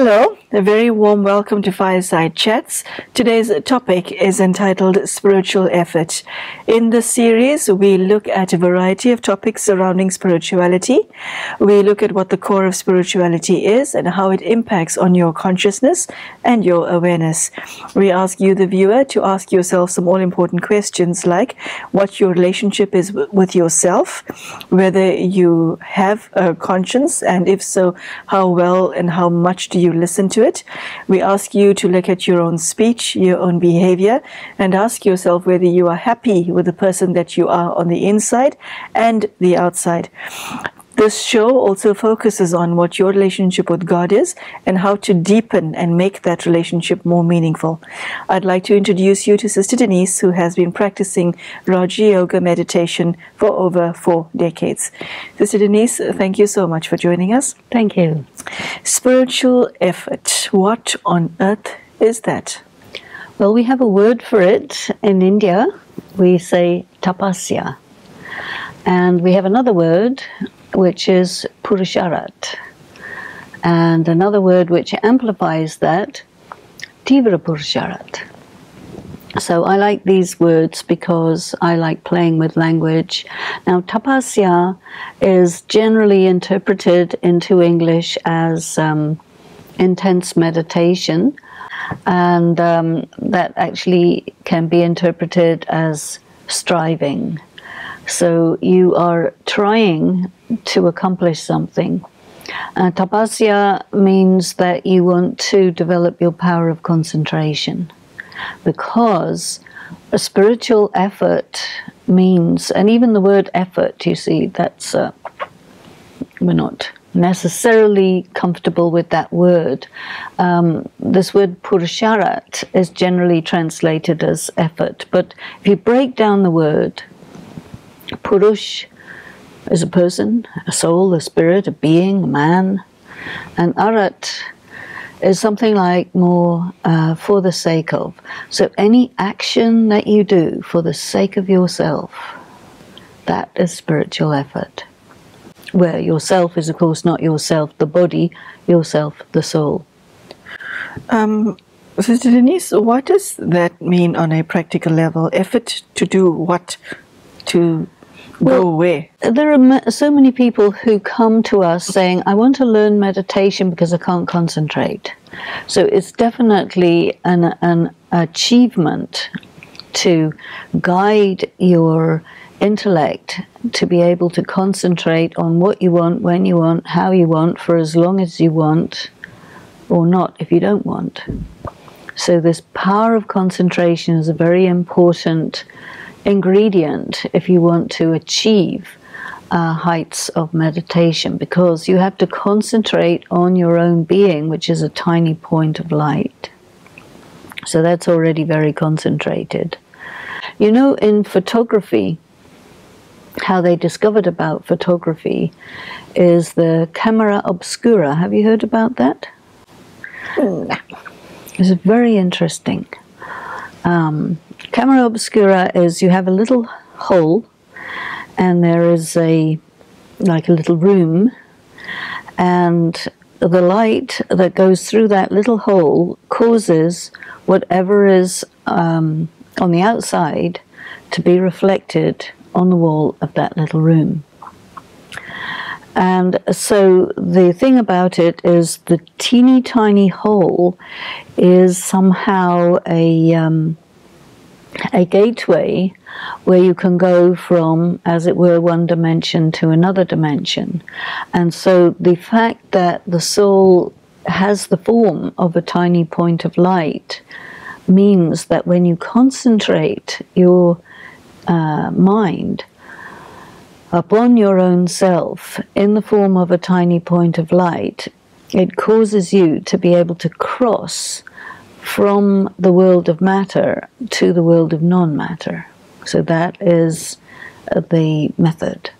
Hello, a very warm welcome to Fireside Chats. Today's topic is entitled Spiritual Effort. In this series, we look at a variety of topics surrounding spirituality. We look at what the core of spirituality is and how it impacts on your consciousness and your awareness. We ask you, the viewer, to ask yourself some all-important questions like what your relationship is with yourself, whether you have a conscience, and if so, how well and how much do you listen to it. We ask you to look at your own speech, your own behavior, and ask yourself whether you are happy with the person that you are on the inside and the outside. This show also focuses on what your relationship with God is and how to deepen and make that relationship more meaningful. I'd like to introduce you to Sister Denise, who has been practicing Rajyoga Meditation for over 4 decades. Sister Denise, thank you so much for joining us. Thank you. Spiritual effort. What on earth is that? Well, we have a word for it in India. We say tapasya. And we have another word which is purusharat, and another word which amplifies that, tivra purusharat. So I like these words because I like playing with language. Now, tapasya is generally interpreted into English as intense meditation, and that actually can be interpreted as striving. So you are trying to accomplish something. Tapasya means that you want to develop your power of concentration, because a spiritual effort means, and even the word effort, you see, that's we're not necessarily comfortable with that word. This word purusharat is generally translated as effort, but if you break down the word, Purush is a person, a soul, a spirit, a being, a man. And arat is something like more for the sake of. So any action that you do for the sake of yourself, that is spiritual effort. Where yourself is, of course, not yourself, the body, yourself, the soul. Sister Denise, what does that mean on a practical level? Effort to do what? To go away? There are so many people who come to us saying, I want to learn meditation because I can't concentrate. So it's definitely an achievement to guide your intellect to be able to concentrate on what you want, when you want, how you want, for as long as you want, or not if you don't want. So this power of concentration is a very important ingredient if you want to achieve heights of meditation, because you have to concentrate on your own being, which is a tiny point of light. So that's already very concentrated. You know, in photography, how they discovered about photography is the camera obscura. Have you heard about that? It's very interesting. Camera obscura is you have a little hole, and there is like a little room, and the light that goes through that little hole causes whatever is on the outside to be reflected on the wall of that little room. And so the thing about it is the teeny tiny hole is somehow a gateway where you can go from, as it were, one dimension to another dimension. And so the fact that the soul has the form of a tiny point of light means that when you concentrate your mind upon your own self in the form of a tiny point of light, it causes you to be able to cross from the world of matter to the world of non-matter. So that is the method.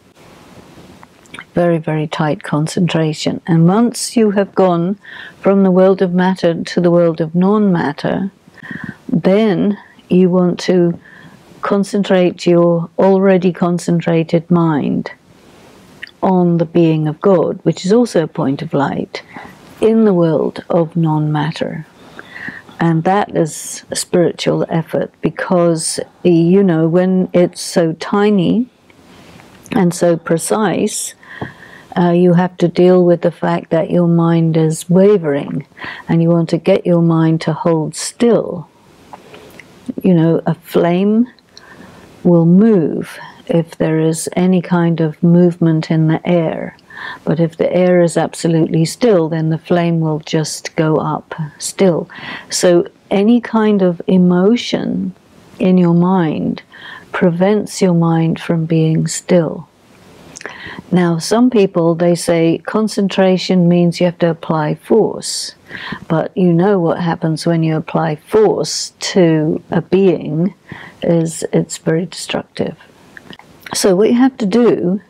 Very, very tight concentration. And once you have gone from the world of matter to the world of non-matter, then you want to concentrate your already concentrated mind on the being of God, which is also a point of light, in the world of non-matter. And that is a spiritual effort, because, you know, when it's so tiny and so precise, you have to deal with the fact that your mind is wavering, and you want to get your mind to hold still. You know, a flame will move if there is any kind of movement in the air. But if the air is absolutely still, then the flame will just go up still. So any kind of emotion in your mind prevents your mind from being still. Now, some people, they say concentration means you have to apply force. But you know what happens when you apply force to a being is it's very destructive. So what you have to do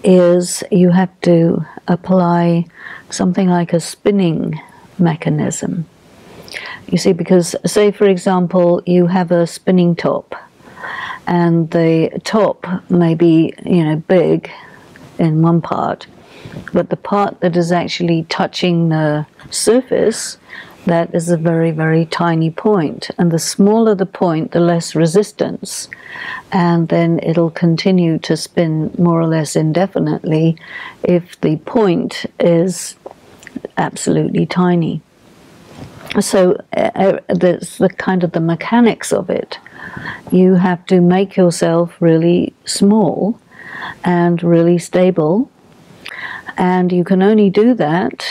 is you have to apply something like a spinning mechanism. You see, because say, for example, you have a spinning top, and the top may be, you know, big in one part, but the part that is actually touching the surface, that is a very, very tiny point. And the smaller the point, the less resistance. And then it'll continue to spin more or less indefinitely if the point is absolutely tiny. So that's the kind of the mechanics of it. You have to make yourself really small and really stable. And you can only do that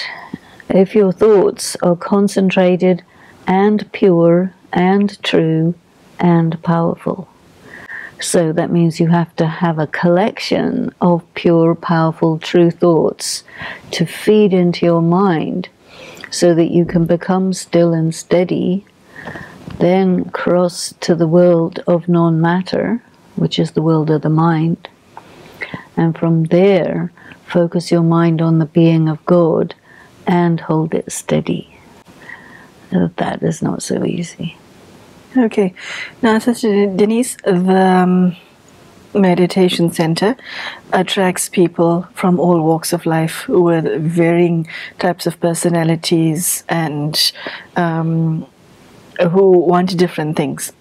if your thoughts are concentrated and pure and true and powerful. So that means you have to have a collection of pure, powerful, true thoughts to feed into your mind so that you can become still and steady, then cross to the world of non-matter, which is the world of the mind, and from there focus your mind on the being of God and hold it steady. That is not so easy. Okay. Now, Sister Denise, the meditation center attracts people from all walks of life with varying types of personalities and who want different things.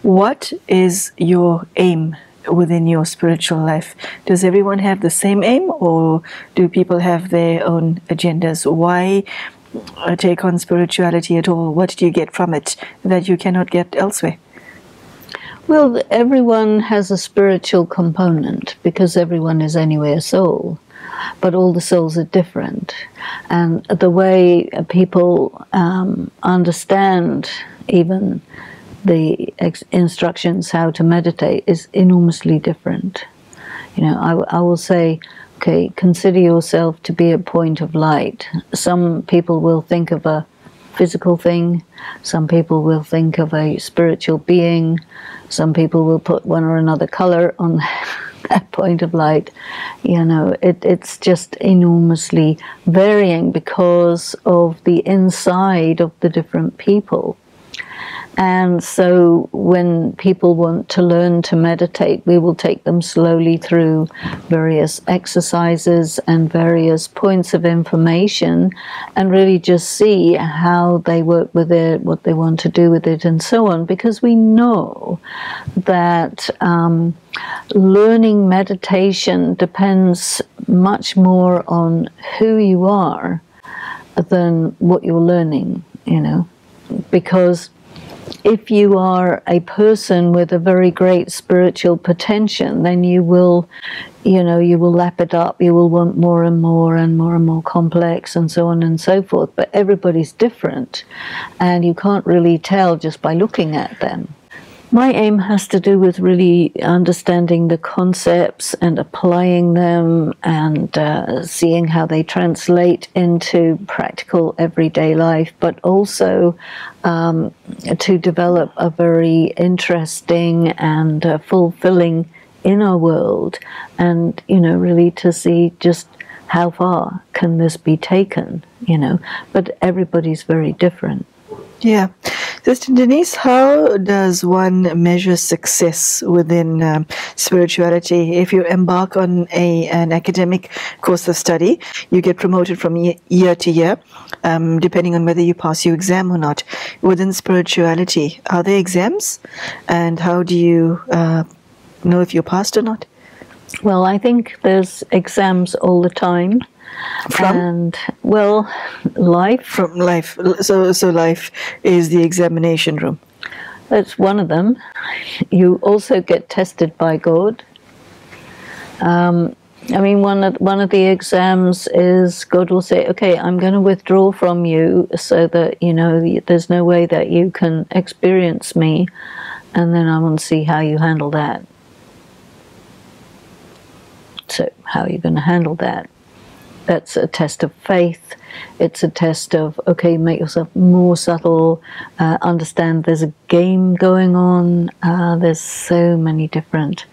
What is your aim within your spiritual life? Does everyone have the same aim, or do people have their own agendas? Why take on spirituality at all? What do you get from it that you cannot get elsewhere? Well, everyone has a spiritual component, because everyone is anyway a soul, but all the souls are different. And the way people understand even the instructions how to meditate is enormously different. You know, I will say, okay, consider yourself to be a point of light. Some people will think of a physical thing, some people will think of a spiritual being, some people will put one or another color on that point of light. You know, it's just enormously varying because of the inside of the different people. And so when people want to learn to meditate, we will take them slowly through various exercises and various points of information and really just see how they work with it, what they want to do with it, and so on. Because we know that learning meditation depends much more on who you are than what you're learning, you know, because if you are a person with a very great spiritual potential, then you will, you know, you will lap it up, you will want more and more and more and more complex and so on and so forth. But everybody's different, and you can't really tell just by looking at them. My aim has to do with really understanding the concepts and applying them and seeing how they translate into practical everyday life, but also to develop a very interesting and fulfilling inner world, and, you know, really to see just how far can this be taken, you know. But everybody's very different. Yeah. Sister Denise, how does one measure success within spirituality? If you embark on an academic course of study, you get promoted from year to year, depending on whether you pass your exam or not. Within spirituality, are there exams? And how do you know if you're passed or not? Well, I think there's exams all the time. From? And, well, life. From life. So life is the examination room. That's one of them. You also get tested by God. I mean, one of the exams is God will say, okay, I'm going to withdraw from you so that, you know, there's no way that you can experience me. And then I want to see how you handle that. So how are you going to handle that? That's a test of faith. It's a test of, okay, make yourself more subtle, understand there's a game going on. There's so many different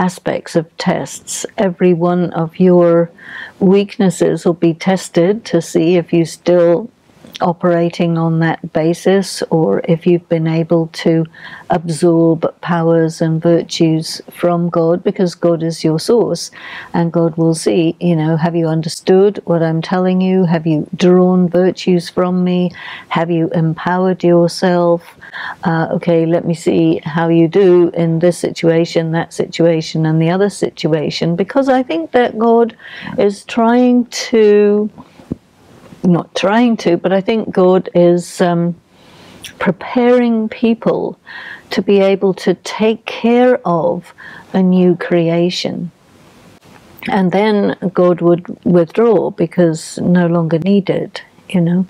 aspects of tests. Every one of your weaknesses will be tested to see if you still operating on that basis, or if you've been able to absorb powers and virtues from God, because God is your source, and God will see, you know, have you understood what I'm telling you? Have you drawn virtues from me? Have you empowered yourself? Okay, let me see how you do in this situation, that situation, and the other situation, because I think that God is trying to, not trying to, but I think God is preparing people to be able to take care of a new creation. And then God would withdraw because no longer needed, you know.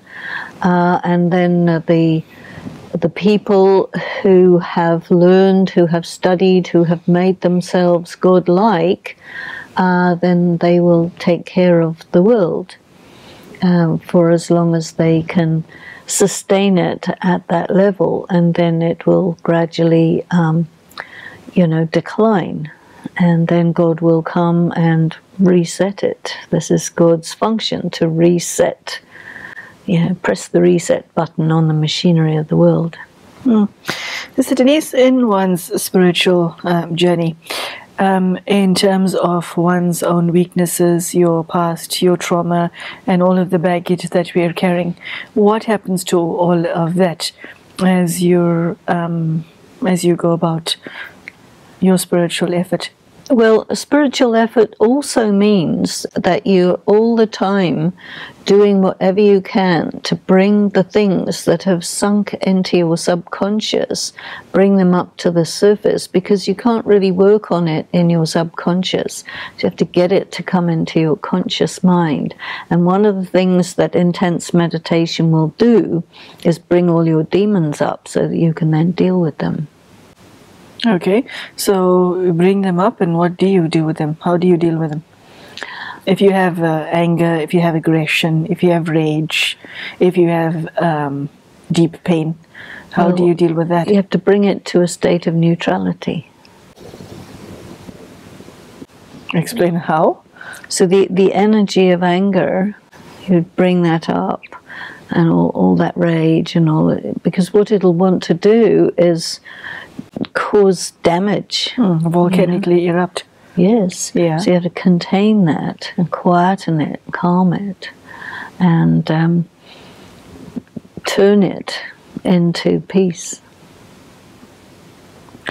And then the people who have learned, who have studied, who have made themselves God-like, then they will take care of the world. For as long as they can sustain it at that level, and then it will gradually, you know, decline, and then God will come and reset it. This is God's function, to reset, you know, press the reset button on the machinery of the world. Sister Denise, in one's spiritual journey, in terms of one's own weaknesses, your past, your trauma, and all of the baggage that we are carrying, what happens to all of that as you go about your spiritual effort? Well, spiritual effort also means that you're all the time doing whatever you can to bring the things that have sunk into your subconscious, bring them up to the surface, because you can't really work on it in your subconscious. You have to get it to come into your conscious mind. And one of the things that intense meditation will do is bring all your demons up so that you can then deal with them. Okay, so bring them up, and what do you do with them? How do you deal with them? If you have anger, if you have aggression, if you have rage, if you have deep pain, how do you deal with that? You have to bring it to a state of neutrality. Explain how? So the energy of anger, you bring that up, and all that rage and all that, because what it'll want to do is cause damage. Volcanically erupt. Yes. Yeah. So you have to contain that and quieten it, calm it, and turn it into peace.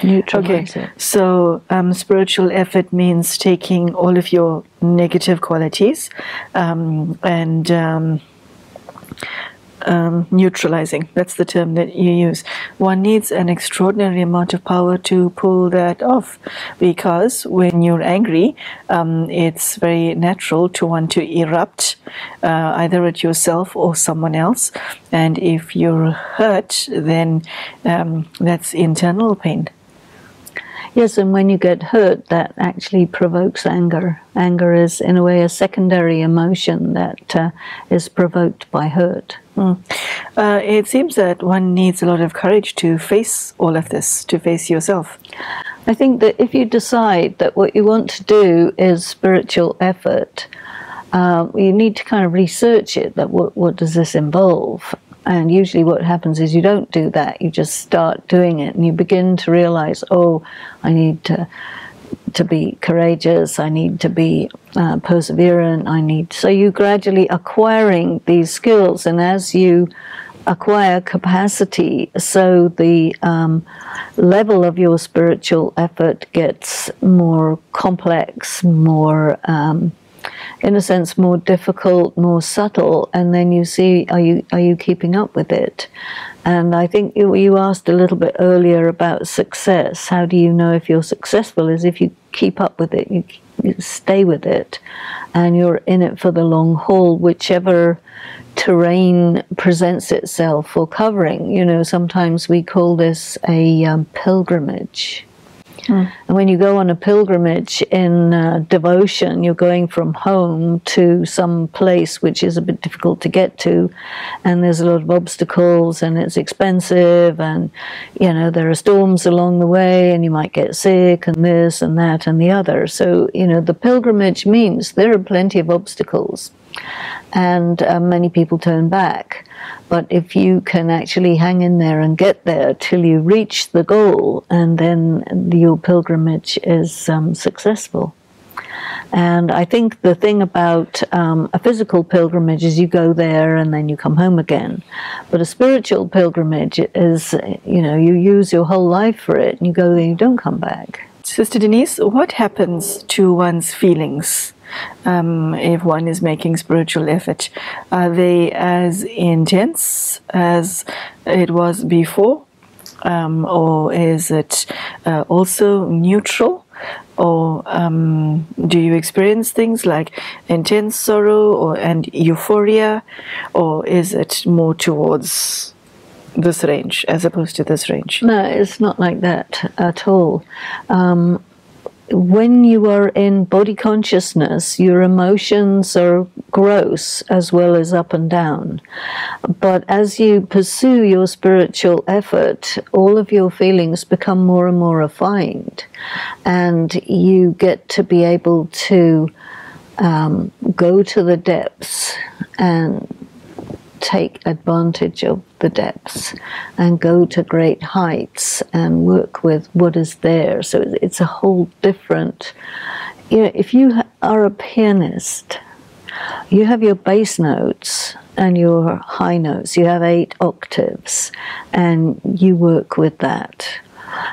Neutralize it. So spiritual effort means taking all of your negative qualities and neutralizing. That's the term that you use. One needs an extraordinary amount of power to pull that off, because when you're angry, it's very natural to want to erupt either at yourself or someone else, and if you're hurt, then that's internal pain. Yes, and when you get hurt, that actually provokes anger. Anger is, in a way, a secondary emotion that is provoked by hurt. It seems that one needs a lot of courage to face all of this, to face yourself. I think that if you decide that what you want to do is spiritual effort, you need to kind of research it, that what does this involve? And usually what happens is you don't do that. You just start doing it, and you begin to realize, oh, I need to be courageous, I need to be perseverant, so you gradually acquiring these skills, and as you acquire capacity, so the level of your spiritual effort gets more complex, more in a sense more difficult, more subtle, and then you see, are you keeping up with it? And I think you asked a little bit earlier about success. How do you know if you're successful? Is if you keep up with it, you stay with it, and you're in it for the long haul, whichever terrain presents itself for covering. You know, sometimes we call this a pilgrimage. And when you go on a pilgrimage in devotion, you're going from home to some place which is a bit difficult to get to, and there's a lot of obstacles, and it's expensive, and you know, there are storms along the way, and you might get sick, and this and that and the other. So you know, the pilgrimage means there are plenty of obstacles, and many people turn back. But if you can actually hang in there and get there till you reach the goal, and then your pilgrimage is successful. And I think the thing about a physical pilgrimage is you go there and then you come home again. But a spiritual pilgrimage is, you know, you use your whole life for it, and you go there and you don't come back. Sister Denise, what happens to one's feelings if one is making spiritual effort? Are they as intense as it was before? Or is it also neutral? Or do you experience things like intense sorrow and euphoria? Or is it more towards this range as opposed to this range? No, it's not like that at all. When you are in body consciousness, your emotions are gross as well as up and down. But as you pursue your spiritual effort, all of your feelings become more and more refined, and you get to be able to go to the depths and take advantage of the depths and go to great heights and work with what is there. So it's a whole different, you know, if you are a pianist, you have your bass notes and your high notes, you have 8 octaves, and you work with that.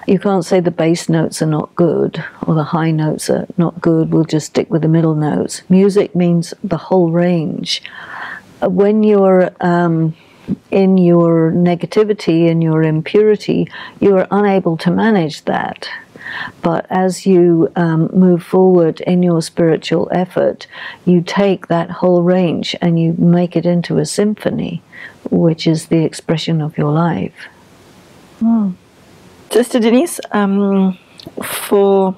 You can't say the bass notes are not good or the high notes are not good, we'll just stick with the middle notes. Music means the whole range. When you're in your negativity, in your impurity, you are unable to manage that. But as you move forward in your spiritual effort, you take that whole range and you make it into a symphony, which is the expression of your life. Sister Denise, for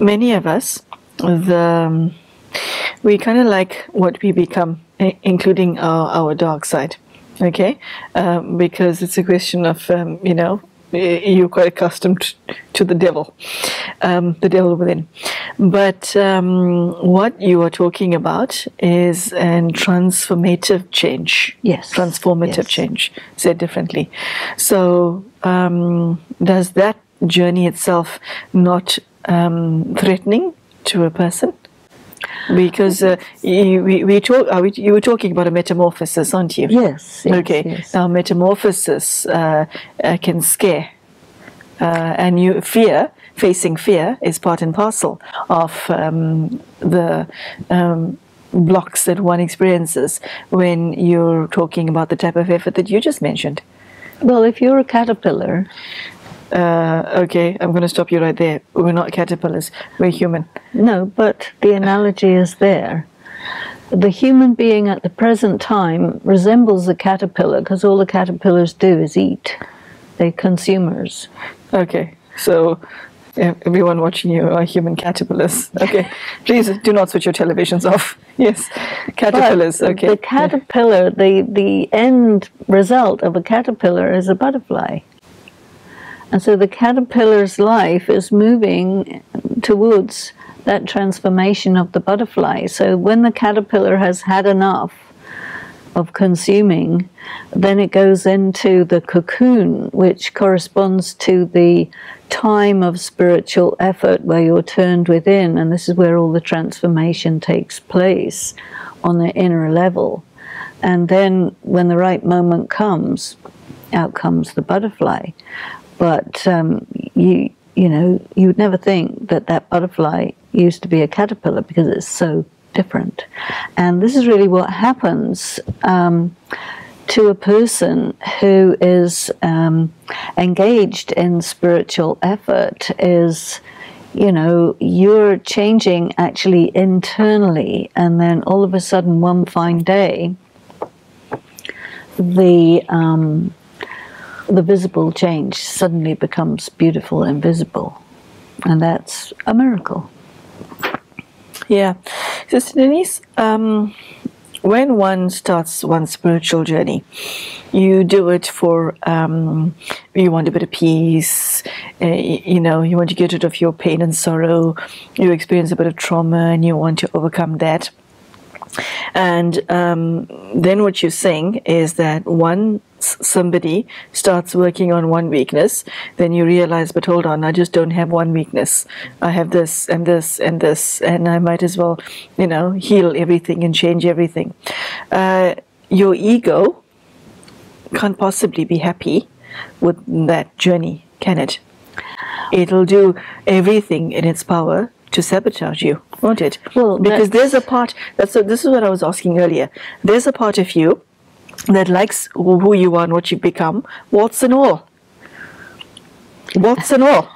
many of us, we kind of like what we become, including our dark side, okay? Because it's a question of, you know, you're quite accustomed to the devil within. But what you are talking about is a transformative change. Yes. Transformative change, said differently. So does that journey itself not threatening to a person? Because you were talking about a metamorphosis, aren't you? Yes. Okay. Yes. Now, metamorphosis can scare, and facing fear is part and parcel of the blocks that one experiences when you're talking about the type of effort that you just mentioned. Well, if you're a caterpillar... okay, I'm going to stop you right there. We're not caterpillars, we're human. No, but the analogy is there. The human being at the present time resembles the caterpillar because all the caterpillars do is eat. They're consumers. Okay, so everyone watching you are human caterpillars. Okay, please do not switch your televisions off. Yes, caterpillars. But okay. the caterpillar, the end result of a caterpillar is a butterfly. And so the caterpillar's life is moving towards that transformation of the butterfly. So when the caterpillar has had enough of consuming, then it goes into the cocoon, which corresponds to the time of spiritual effort where you're turned within, and this is where all the transformation takes place on the inner level. And then when the right moment comes, out comes the butterfly. But you know, you would never think that that butterfly used to be a caterpillar because it's so different. And this is really what happens to a person who is engaged in spiritual effort is, you know, you're changing actually internally, and then all of a sudden one fine day the visible change suddenly becomes beautiful and visible, and that's a miracle. Yeah. Sister Denise, when one starts one's spiritual journey, you do it for, you want a bit of peace, you know, you want to get rid of your pain and sorrow, you experience a bit of trauma and you want to overcome that. And then what you're saying is that once somebody starts working on one weakness, then you realize, but hold on, I just don't have one weakness. I have this and this and this, and I might as well, you know, heal everything and change everything. Your ego can't possibly be happy with that journey, can it? It'll do everything in its power to sabotage you, won't it? Well, because there's a part, this is what I was asking earlier. There's a part of you that likes who you are and what you've become, warts and all. Warts and all.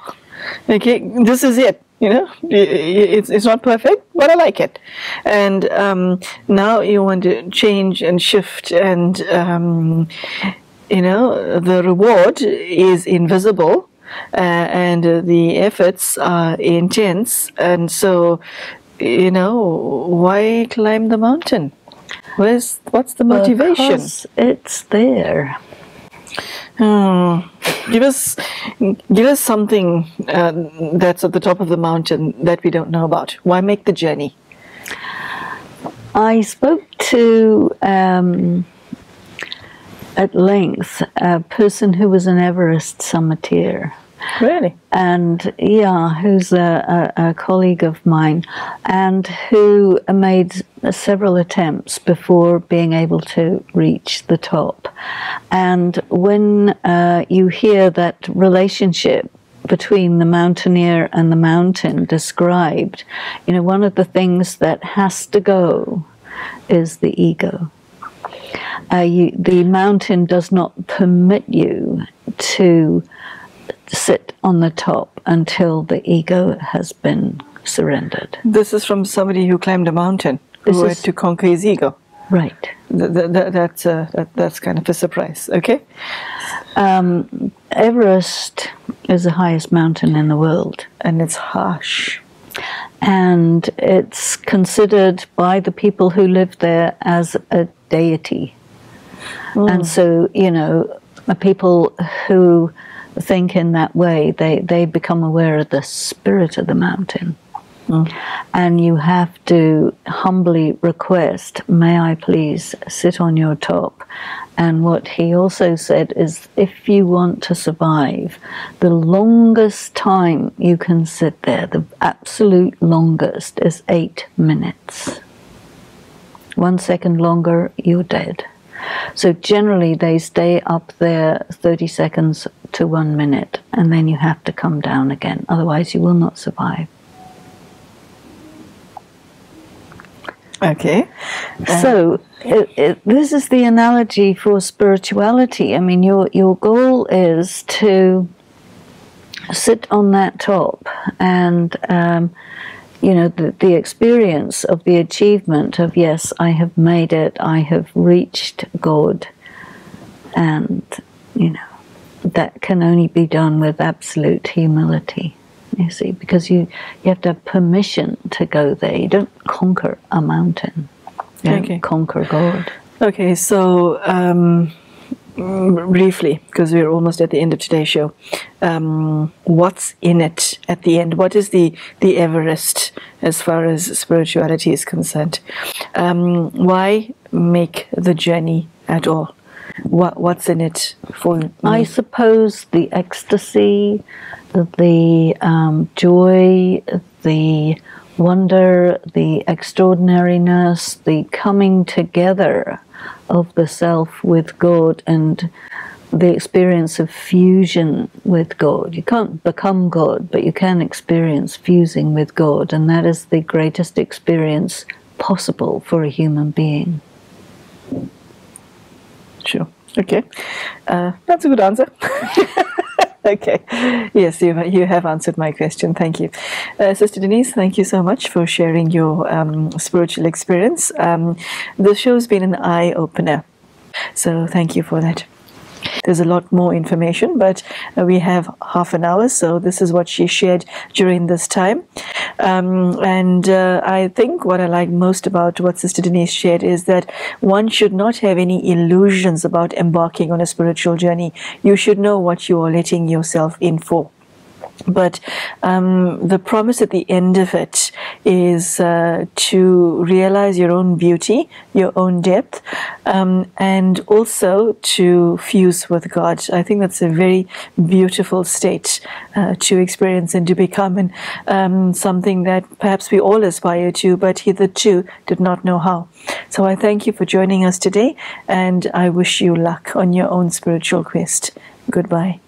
Okay, this is it. You know, it's not perfect, but I like it. And now you want to change and shift, and you know, the reward is invisible. And the efforts are intense, and so, you know, why climb the mountain? What's the motivation? Because it's there. Give us something that's at the top of the mountain that we don't know about. Why make the journey? I spoke to at length a person who was an Everest summiteer. Really? And yeah, who's a colleague of mine, and who made several attempts before being able to reach the top. And when you hear that relationship between the mountaineer and the mountain described, you know, one of the things that has to go is the ego. The mountain does not permit you to sit on the top until the ego has been surrendered. This is from somebody who climbed a mountain, who had to conquer his ego. Right. That's kind of a surprise. Okay. Everest is the highest mountain in the world, and it's harsh. And it's considered by the people who live there as a deity. And so, you know, people who think in that way, they become aware of the spirit of the mountain. And you have to humbly request, may I please sit on your top? And what he also said is, if you want to survive, the longest time you can sit there, the absolute longest, is 8 minutes. 1 second longer, you're dead. So generally they stay up there 30 seconds to 1 minute, and then you have to come down again. Otherwise you will not survive. Okay. So this is the analogy for spirituality. I mean, your goal is to sit on that top, and you know, the experience of the achievement of, yes, I have made it, I have reached God, and you know, that can only be done with absolute humility. You see, because you have to have permission to go there. You don't conquer a mountain. You don't conquer God. Okay, so briefly, because we're almost at the end of today's show, what's in it at the end? What is the Everest as far as spirituality is concerned? Why make the journey at all? What's in it for me? I suppose the ecstasy, the joy, the wonder, the extraordinariness, the coming together of the self with God, and the experience of fusion with God. You can't become God, but you can experience fusing with God, and that is the greatest experience possible for a human being. Sure. Okay. That's a good answer. Okay. Yes, you have answered my question. Thank you. Sister Denise, thank you so much for sharing your spiritual experience. The show's been an eye-opener. So thank you for that. There's a lot more information, but we have half an hour, so this is what she shared during this time. And I think what I like most about what Sister Denise shared is that one should not have any illusions about embarking on a spiritual journey. You should know what you are letting yourself in for. But the promise at the end of it is to realize your own beauty, your own depth, and also to fuse with God. I think that's a very beautiful state to experience and to become, and something that perhaps we all aspire to, but hitherto did not know how. So I thank you for joining us today, and I wish you luck on your own spiritual quest. Goodbye.